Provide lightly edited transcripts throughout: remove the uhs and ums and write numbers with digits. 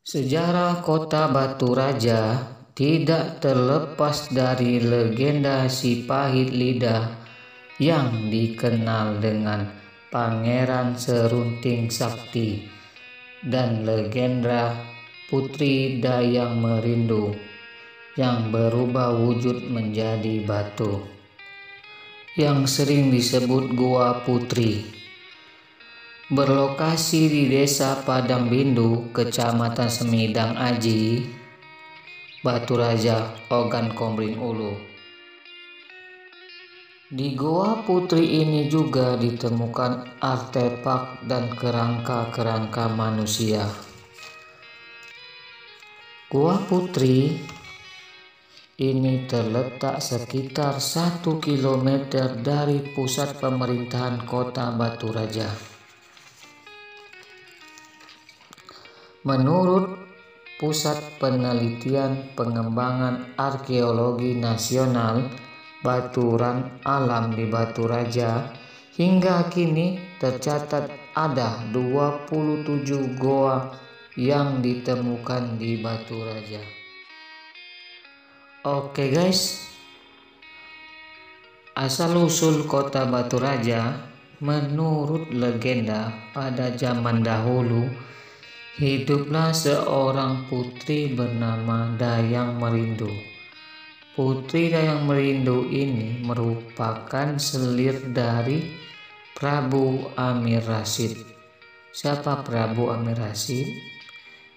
Sejarah kota Batu Raja tidak terlepas dari legenda si pahit lidah yang dikenal dengan Pangeran Serunting Sakti dan legenda Putri Dayang Merindu yang berubah wujud menjadi batu, yang sering disebut Gua Putri. Berlokasi di Desa Padang Bindu, Kecamatan Semidang Aji, Batu Raja, Ogan Komering Ulu. Di Gua Putri ini juga ditemukan artefak dan kerangka-kerangka manusia. Gua Putri ini terletak sekitar 1 kilometer dari pusat pemerintahan kota Batu Raja. Menurut Pusat Penelitian Pengembangan Arkeologi Nasional Baturan Alam di Batu Raja, hingga kini tercatat ada 27 goa yang ditemukan di Batu Raja. Oke guys, asal-usul kota Batu Raja, menurut legenda pada zaman dahulu hiduplah seorang putri bernama Dayang Merindu. Putri Dayang Merindu ini merupakan selir dari Prabu Amir Rasyid. Siapa Prabu Amir Rasyid?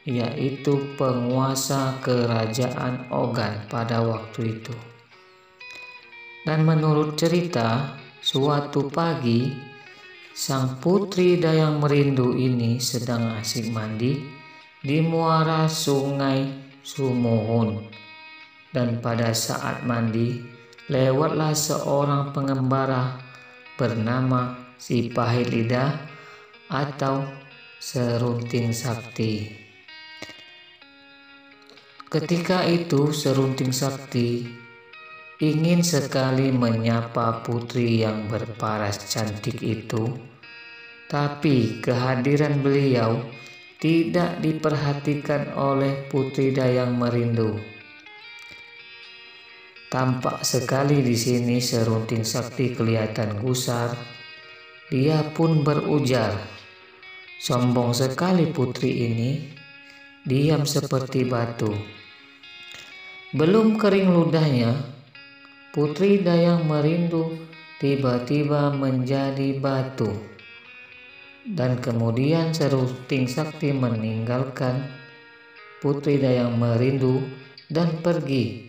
Yaitu penguasa kerajaan Ogan pada waktu itu. Dan menurut cerita, suatu pagi sang putri Dayang Merindu ini sedang asik mandi di muara Sungai Sumohun, dan pada saat mandi lewatlah seorang pengembara bernama si pahit lidah atau Serunting Sakti. Ketika itu Serunting Sakti ingin sekali menyapa putri yang berparas cantik itu, tapi kehadiran beliau tidak diperhatikan oleh Putri Dayang Merindu. Tampak sekali di sini Serunting Sakti kelihatan gusar. Dia pun berujar, sombong sekali putri ini, diam seperti batu. Belum kering ludahnya, Putri Dayang Merindu tiba-tiba menjadi batu, dan kemudian Serunting Sakti meninggalkan Putri Dayang Merindu dan pergi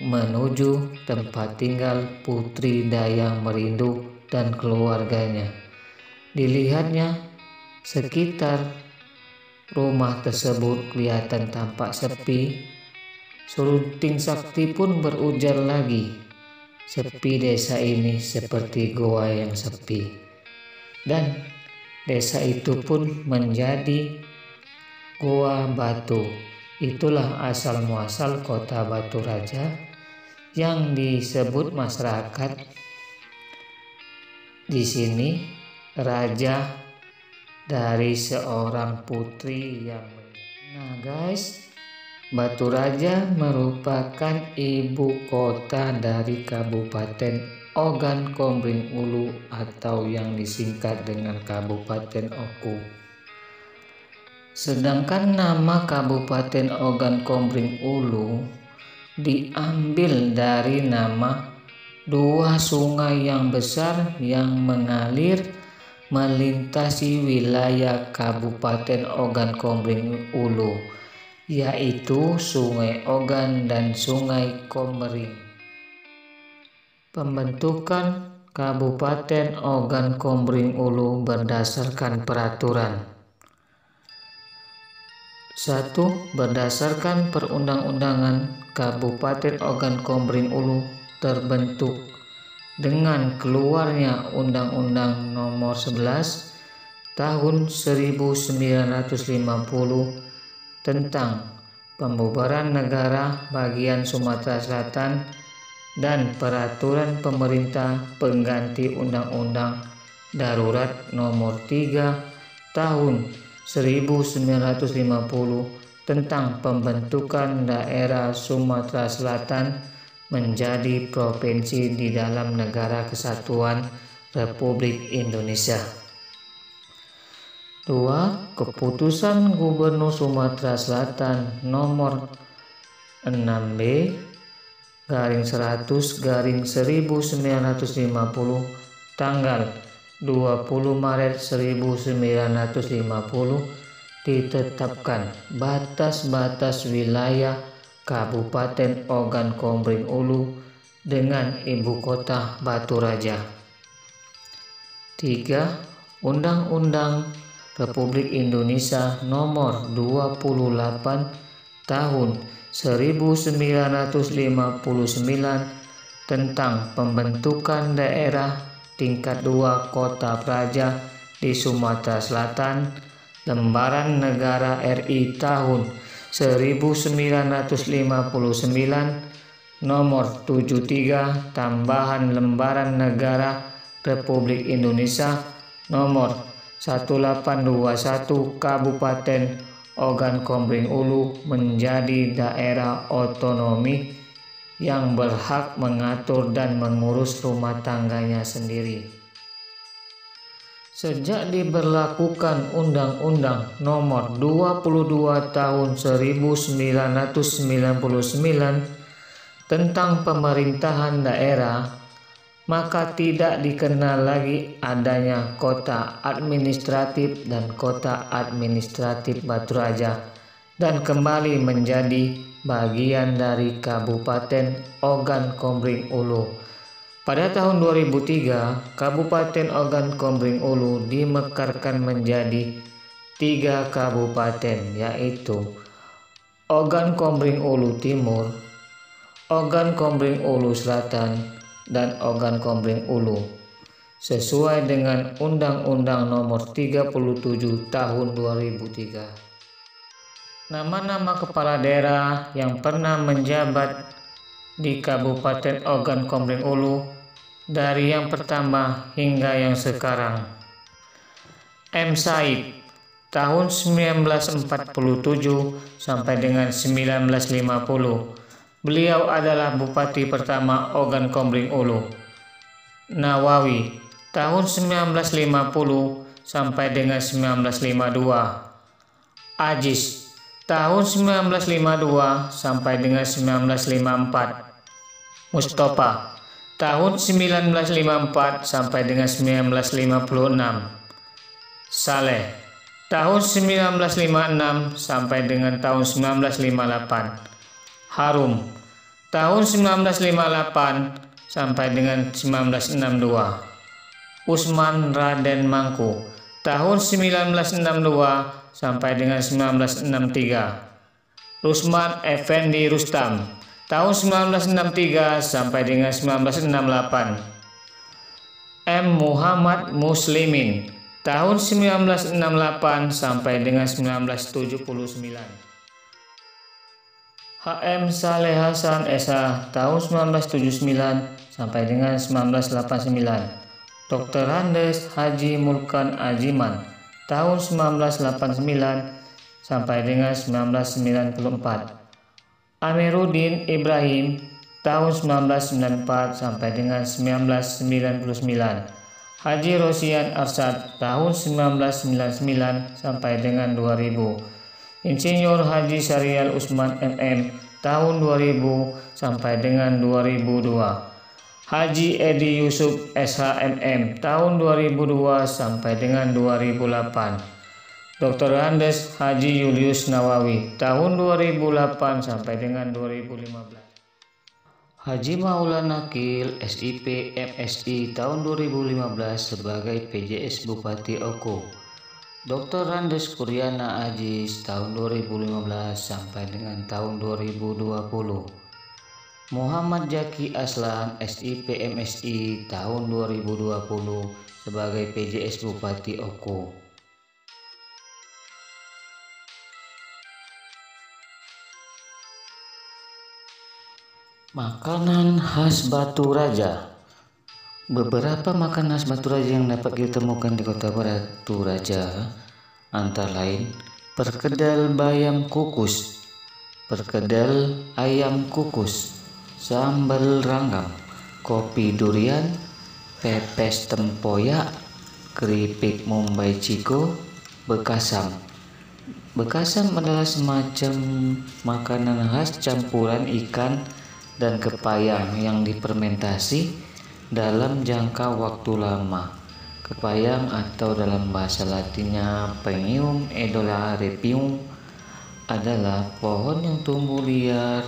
menuju tempat tinggal Putri Dayang Merindu dan keluarganya. Dilihatnya sekitar rumah tersebut kelihatan tampak sepi. Serunting Sakti pun berujar lagi, sepi desa ini seperti goa yang sepi. Dan desa itu pun menjadi goa batu. Itulah asal muasal kota Batu Raja yang disebut masyarakat di sini raja dari seorang putri yang Nah guys, Batu Raja merupakan ibu kota dari Kabupaten Ogan Komering Ulu atau yang disingkat dengan Kabupaten Oku. Sedangkan nama Kabupaten Ogan Komering Ulu diambil dari nama dua sungai yang besar yang mengalir melintasi wilayah Kabupaten Ogan Komering Ulu, yaitu Sungai Ogan dan Sungai Komering. Pembentukan Kabupaten Ogan Komering Ulu berdasarkan peraturan. 1. Berdasarkan Perundang-undangan Kabupaten Ogan Komering Ulu terbentuk dengan keluarnya Undang-Undang Nomor 11 Tahun 1950 tentang pembubaran negara bagian Sumatera Selatan dan peraturan pemerintah pengganti Undang-Undang Darurat Nomor 3 Tahun 1950 tentang pembentukan daerah Sumatera Selatan menjadi provinsi di dalam Negara Kesatuan Republik Indonesia. 2. Keputusan Gubernur Sumatera Selatan nomor 6B/100/1950 tanggal 20 Maret 1950 ditetapkan batas-batas wilayah Kabupaten Ogan Komering Ulu dengan ibu kota Batu Raja. 3. Undang-Undang Republik Indonesia Nomor 28 Tahun 1959 tentang pembentukan daerah tingkat 2 Kota Praja di Sumatera Selatan, Lembaran Negara RI tahun 1959 Nomor 73 Tambahan Lembaran Negara Republik Indonesia Nomor 1821 Kabupaten Ogan Komering Ulu menjadi daerah otonomi yang berhak mengatur dan mengurus rumah tangganya sendiri. Sejak diberlakukan Undang-Undang Nomor 22 Tahun 1999 tentang pemerintahan daerah, maka tidak dikenal lagi adanya kota administratif dan kota administratif Batu Raja dan kembali menjadi bagian dari Kabupaten Ogan Komering Ulu. Pada tahun 2003, Kabupaten Ogan Komering Ulu dimekarkan menjadi 3 kabupaten, yaitu Ogan Komering Ulu Timur, Ogan Komering Ulu Selatan, dan Ogan Komering Ulu sesuai dengan Undang-Undang Nomor 37 Tahun 2003. Nama-nama kepala daerah yang pernah menjabat di Kabupaten Ogan Komering Ulu dari yang pertama hingga yang sekarang. M. Said tahun 1947 sampai dengan 1950. Beliau adalah Bupati pertama Ogan Komering Ulu. Nawawi tahun 1950 sampai dengan 1952. Aziz tahun 1952 sampai dengan 1954. Mustafa tahun 1954 sampai dengan 1956. Saleh tahun 1956 sampai dengan tahun 1958. Harum tahun 1958 sampai dengan 1962. Usman Raden Mangku tahun 1962 sampai dengan 1963. Rusman Effendi Rustam tahun 1963 sampai dengan 1968. M. Muhammad Muslimin tahun 1968 sampai dengan 1979. H.M. Saleh Hasan S.A. tahun 1979 sampai dengan 1989. Dr. Andes Haji Mulkan Ajiman tahun 1989 sampai dengan 1994. Amiruddin Ibrahim tahun 1994 sampai dengan 1999. Haji Rosian Arsyad tahun 1999 sampai dengan 2000. Insinyur Haji Syarial Usman MM tahun 2000 sampai dengan 2002. Haji Edi Yusuf SHMM tahun 2002 sampai dengan 2008. Dr. Andes Haji Julius Nawawi tahun 2008 sampai dengan 2015. Haji Maulana Kil SIP MSI tahun 2015 sebagai PJS Bupati Oku. Dr. Andes Kuryana Aziz tahun 2015 sampai dengan tahun 2020. Muhammad Jaki Aslan SIP MSI tahun 2020 sebagai PJS Bupati Oku. Makanan khas Batu Raja. Beberapa makanan khas Batu Raja yang dapat ditemukan di kota Batu Raja antara lain perkedel bayam kukus, perkedel ayam kukus, sambal ranggam, kopi durian, pepes tempoyak, keripik Mumbai Ciko, bekasam. Bekasam adalah semacam makanan khas campuran ikan dan kepayang yang difermentasi dalam jangka waktu lama. Kepayang atau dalam bahasa latinnya Peonium edularium adalah pohon yang tumbuh liar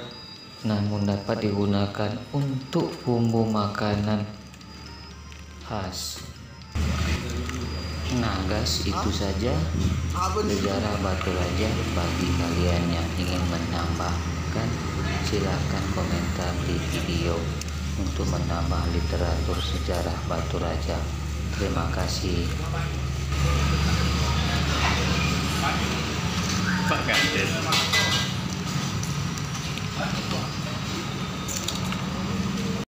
namun dapat digunakan untuk bumbu makanan khas. Nah guys, itu saja sejarah Baturaja. Bagi kalian yang ingin menambahkan, silahkan komentar di video untuk menambah literatur sejarah Baturaja. Terima kasih. Pak Gandes.